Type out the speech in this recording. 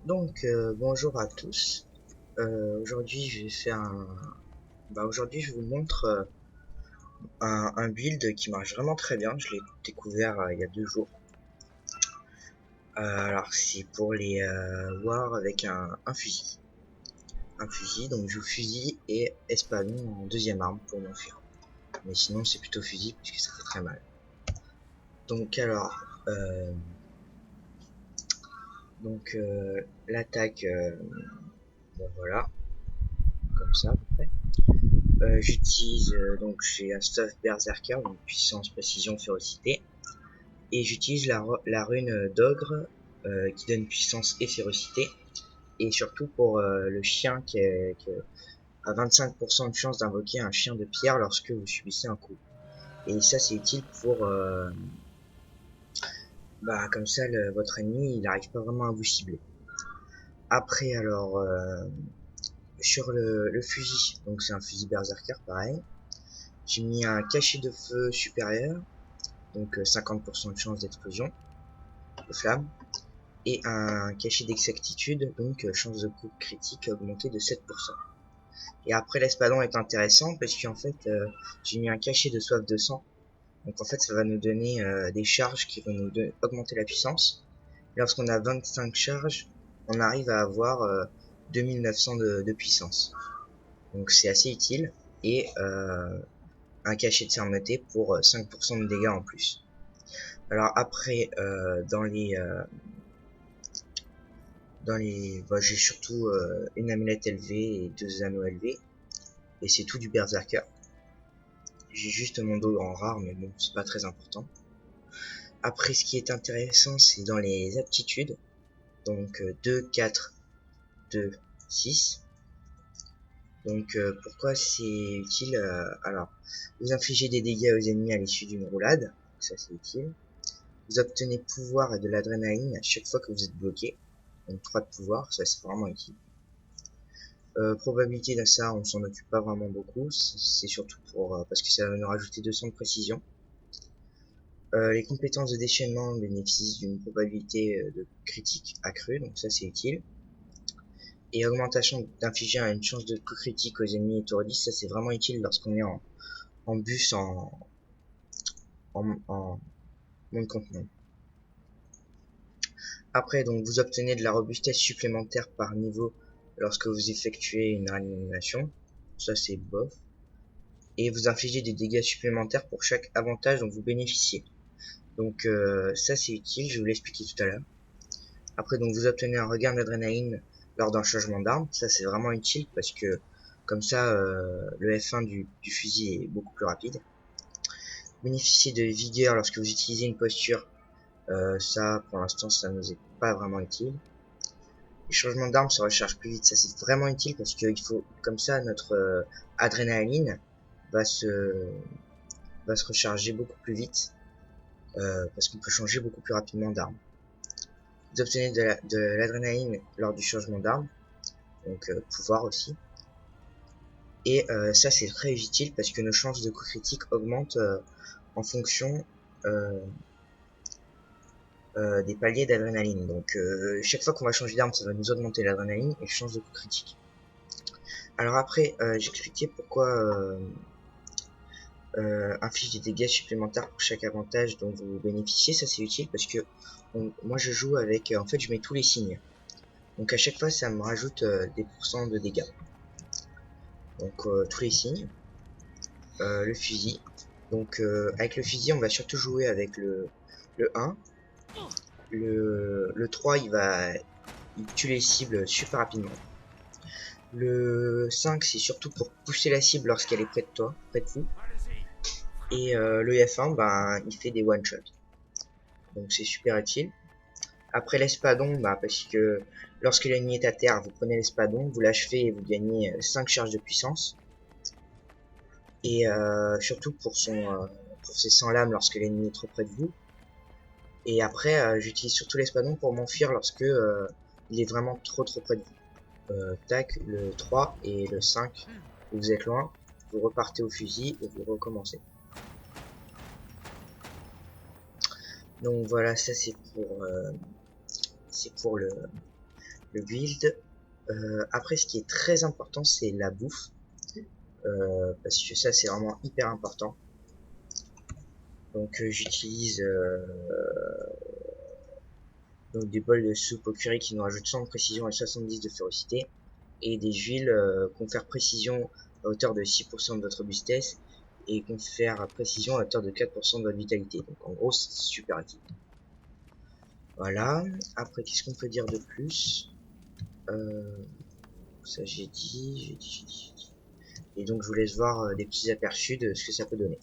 Bonjour à tous. Aujourd'hui je vais faire aujourd'hui je vous montre un build qui marche vraiment très bien. Je l'ai découvert il y a 2 jours. Alors c'est pour les wars avec un fusil. Un fusil, donc je joue fusil et espadon en deuxième arme pour m'enfuir. Mais sinon c'est plutôt fusil puisque ça fait très mal. Donc alors euh, l'attaque, bon voilà, comme ça à peu près. J'utilise donc j'ai un stuff berserker, donc puissance, précision, férocité, et j'utilise la rune d'ogre qui donne puissance et férocité, et surtout pour le chien qui a 25% de chance d'invoquer un chien de pierre lorsque vous subissez un coup. Et ça c'est utile pour comme ça votre ennemi il n'arrive pas vraiment à vous cibler. Après alors sur le fusil, donc c'est un fusil berserker pareil. J'ai mis un cachet de feu supérieur, donc 50% de chance d'explosion de flamme, et un cachet d'exactitude, donc chance de coup critique augmentée de 7%. Et après l'espadon est intéressant parce qu'en fait j'ai mis un cachet de soif de sang, donc en fait ça va nous donner des charges qui vont nous augmenter la puissance. Lorsqu'on a 25 charges, on arrive à avoir 2900 de puissance, donc c'est assez utile, et un cachet de fermeté pour 5% de dégâts en plus. Alors après j'ai surtout une amulette élevée et 2 anneaux élevés, et c'est tout du berserker. J'ai juste mon dos en rare, mais bon, c'est pas très important. Après, ce qui est intéressant, c'est dans les aptitudes, donc 2, 4, 2, 6. Donc pourquoi c'est utile, alors, vous infligez des dégâts aux ennemis à l'issue d'une roulade, ça c'est utile. Vous obtenez pouvoir et de l'adrénaline à chaque fois que vous êtes bloqué, donc 3 de pouvoir, ça c'est vraiment utile. Probabilité de ça, on s'en occupe pas vraiment beaucoup, c'est surtout pour parce que ça va nous rajouter 200 de précision. Les compétences de déchaînement bénéficient d'une probabilité de critique accrue, donc ça c'est utile. Et augmentation d'infliger une chance de coup critique aux ennemis étourdis, ça c'est vraiment utile lorsqu'on est en bus en monde contenant. Après, donc vous obtenez de la robustesse supplémentaire par niveau lorsque vous effectuez une réanimation, ça c'est bof. Et vous infligez des dégâts supplémentaires pour chaque avantage dont vous bénéficiez. Donc ça c'est utile, je vais vous l'expliquer tout à l'heure. Après donc vous obtenez un regain d'adrénaline lors d'un changement d'arme, ça c'est vraiment utile parce que comme ça le F1 du fusil est beaucoup plus rapide. Bénéficiez de vigueur lorsque vous utilisez une posture, ça pour l'instant ça nous est pas vraiment utile. Les changements d'armes se rechargent plus vite, ça c'est vraiment utile parce que il faut comme ça notre adrénaline va se va se recharger beaucoup plus vite, parce qu'on peut changer beaucoup plus rapidement d'arme. Vous obtenez de l'adrénaline lors du changement d'arme, donc pouvoir aussi. Et ça c'est très utile parce que nos chances de coup critique augmentent en fonction des paliers d'adrénaline. Donc chaque fois qu'on va changer d'arme, ça va nous augmenter l'adrénaline et les chances de coup critique. Alors après, j'expliquais pourquoi inflige des dégâts supplémentaires pour chaque avantage dont vous bénéficiez. Ça c'est utile parce que moi je joue avec, en fait je mets tous les signes. Donc à chaque fois ça me rajoute des pourcents de dégâts. Donc tous les signes, le fusil. Donc avec le fusil on va surtout jouer avec le 1. Le 3 il tue les cibles super rapidement. Le 5 c'est surtout pour pousser la cible lorsqu'elle est près de toi, près de vous. Et le F1 il fait des one shot. Donc c'est super utile. Après l'espadon, parce que lorsque l'ennemi est à terre, vous prenez l'espadon, vous l'achevez et vous gagnez 5 charges de puissance. Et surtout pour ses 100 lames lorsque l'ennemi est trop près de vous. Et après, j'utilise surtout l'espadon pour m'enfuir lorsque il est vraiment trop près de vous. Tac, le 3 et le 5, vous êtes loin, vous repartez au fusil et vous recommencez. Donc voilà, ça c'est pour le build. Après, ce qui est très important, c'est la bouffe. Parce que ça, c'est vraiment hyper important. Donc, j'utilise donc des bols de soupe au curry qui nous rajoutent 100 de précision et 70 de férocité. Et des huiles confèrent précision à hauteur de 6% de votre robustesse et confèrent précision à hauteur de 4% de votre vitalité. Donc, en gros, c'est super utile. Voilà. Après, qu'est-ce qu'on peut dire de plus? Ça, j'ai dit. Et donc, je vous laisse voir des petits aperçus de ce que ça peut donner.